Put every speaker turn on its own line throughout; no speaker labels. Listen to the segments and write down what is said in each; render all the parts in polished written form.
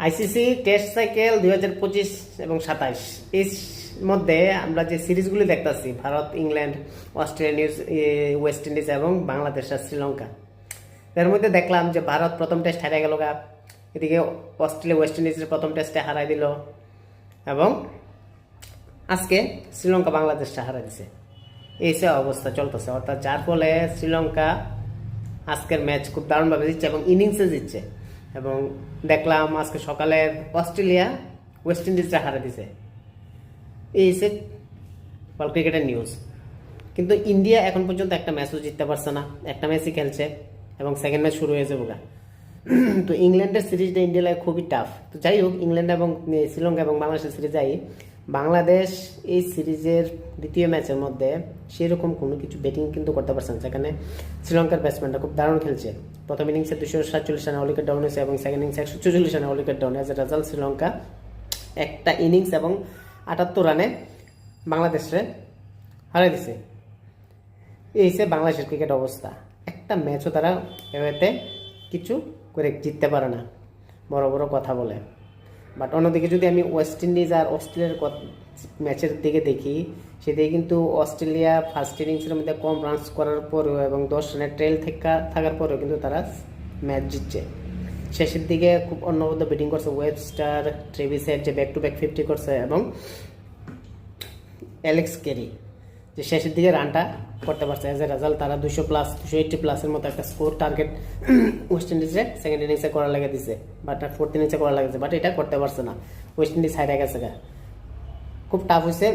ICC test cycle 2025 এবং 27 এর মধ্যে আমরা যে সিরিজগুলি দেখতেছি Bharat, England, Australia, West Indies এবং বাংলাদেশ আর শ্রীলঙ্কা, এর মধ্যে দেখলাম যে ভারত প্রথম টেস্ট হারিয়ে গেল, এদিকে অস্ট্রেলিয়া ওয়েস্ট ইন্ডিজের প্রথম টেস্টে হারাই দিল এবং আজকে শ্রীলঙ্কা বাংলাদেশটা হারাই দিছে। এই সে অবস্থা চলতেছে, অর্থাৎ যার ফলে শ্রীলঙ্কা আজকের ম্যাচ খুব দারুণভাবে জিতছে এবং ইনিংসে জিতছে। এবং দেখলাম আজকে সকালে অস্ট্রেলিয়া ওয়েস্ট ইন্ডিজটা হারা দিছে। এই সে ওয়ার্ল্ড ক্রিকেটের নিউজ। কিন্তু ইন্ডিয়া এখন পর্যন্ত একটা ম্যাচও জিততে পারছে না, একটা ম্যাচই খেলছে এবং সেকেন্ড ম্যাচ শুরু হয়েছে বোকা। তো ইংল্যান্ডের সিরিজটা ইন্ডিয়া লাগে খুবই টাফ। তো যাই হোক, ইংল্যান্ড এবং শ্রীলঙ্কা এবং বাংলাদেশের সিরিজ যাই, বাংলাদেশ এই সিরিজের দ্বিতীয় ম্যাচের মধ্যে সেরকম কোনো কিছু ব্যাটিং কিন্তু করতে পারছে না, যেখানে শ্রীলঙ্কার ব্যাটসম্যানরা খুব দারুণ খেলছে। প্রথম ইনিংসে 247 রানে উইকেট ডাউন হয়েছে এবং সেকেন্ড ইনিংসে 144 রানে wicket down. As a result Sri Lanka একটা ইনিংস এবং 78 রানে বাংলাদেশে হারিয়ে দিছে। এই হচ্ছে বাংলাদেশের ক্রিকেট অবস্থা। একটা ম্যাচও তারা এতে কিছু করে জিততে পারে না, বড় বড় কথা বলে। বাট অন্যদিকে যদি আমি ওয়েস্ট ইন্ডিজ আর অস্ট্রেলিয়ার ম্যাচের দিকে দেখি, সেদিকে কিন্তু অস্ট্রেলিয়া ফার্স্ট ইনিংসের মধ্যে কম রানস করার পরেও এবং 10 রানের ট্রেল থাকার পরেও কিন্তু তারা ম্যাচ জিতছে। শেষের দিকে খুব অন্যবদ্ধ ব্যাটিং করছে ওয়েবস্টার, ট্রেভিস হেড যে ব্যাক টু ব্যাক 50 করছে এবং অ্যালেক্স ক্যারি যে শেষের দিকে রানটা করতে পারছে। এজ এ রেজাল্ট তারা 280+ মতো একটা স্কোর টার্গেট ওয়েস্ট ইন্ডিজে সেকেন্ড ইনিংসে করা লাগে দিছে, বাট ফোর্থ ইনিংসে করা লাগছে, বাট এটা করতে পারছে না। ওয়েস্ট ইন্ডিজ হাইরে গেছে, খুব টাফ হয়েছে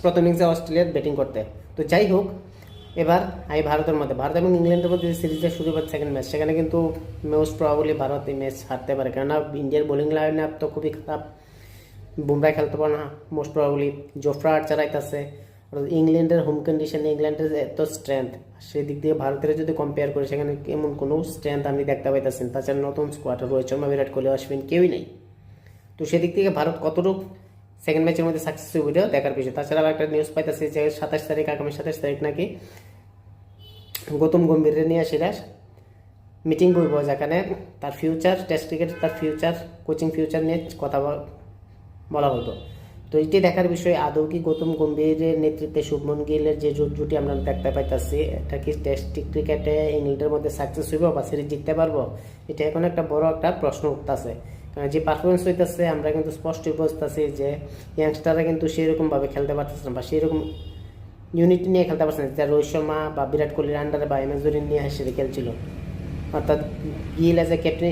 প্রথম ইনিংসে অস্ট্রেলিয়ার ব্যাটিং করতে। তো যাই হোক, এবার এই ভারতের মধ্যে, ভারত এবং ইংল্যান্ডের মধ্যে যে সিরিজটা শুরু হবে সেকেন্ড ম্যাচ, সেখানে কিন্তু মোস্ট প্রবাবলি ভারত এই ম্যাচ হারতে পারে, কেননা ইন্ডিয়ার বোলিং লাইন আপ তো খুবই খারাপ। বুমরাহ খেলতে পারে না মোস্ট প্রবাবলি, জোফরা আর্চার আইতাছে। ইংল্যান্ডের হোম কন্ডিশনে ইংল্যান্ডের এত স্ট্রেংথ, সেই দিক দিয়ে ভারতের যদি কম্পেয়ার করি সেখানে এমন কোনো স্ট্রেংথ আমি দেখতে পাইতেছি না। তাছাড়া নতুন স্কোয়াড, রোহিত শর্মা, বিরাট কোহলি, অশ্বিন কেউই নেই। তো সেদিক থেকে ভারত কতটুকু সেকেন্ড ম্যাচের মধ্যে সাকসেস ভিডিও দেখার বিষয়। তাছাড়া একটা নিউজ পাইতেছি যে 27 তারিখ, আগামী 27 তারিখ নাকি গৌতম গম্ভীরের নিয়ে সেরা মিটিং বইব, যেখানে তার ফিউচার টেস্ট ক্রিকেট, তার ফিউচার কোচিং ফিউচার নিয়ে কথা বলা হতো। তো এটি দেখার বিষয়, আদৌ কি গৌতম গম্ভীরের নেতৃত্বে শুভমন গিলের যে জুটি আমরা দেখতে পাইতেছি, এটা কি টেস্ট ক্রিকেটে ইংল্যান্ডের মধ্যে সাকসেস হইব বা সিরিজ জিততে পারবো, এটা এখন একটা বড় একটা প্রশ্ন উঠতেছে। কারণ যে পারফরমেন্স হইতেছে আমরা কিন্তু স্পষ্টই বুঝতেছি যে ইয়াংস্টাররা কিন্তু সেরকমভাবে খেলতে পারতেছে না বা সেরকম ইউনিটি নিয়ে খেলতে পারছে না, যা রোহিত শর্মা বা বিরাট কোহলির আন্ডারে বা MS ধোনি নিয়ে সেটা খেলছিল। অর্থাৎ গিল এজ এ ক্যাপ্টেন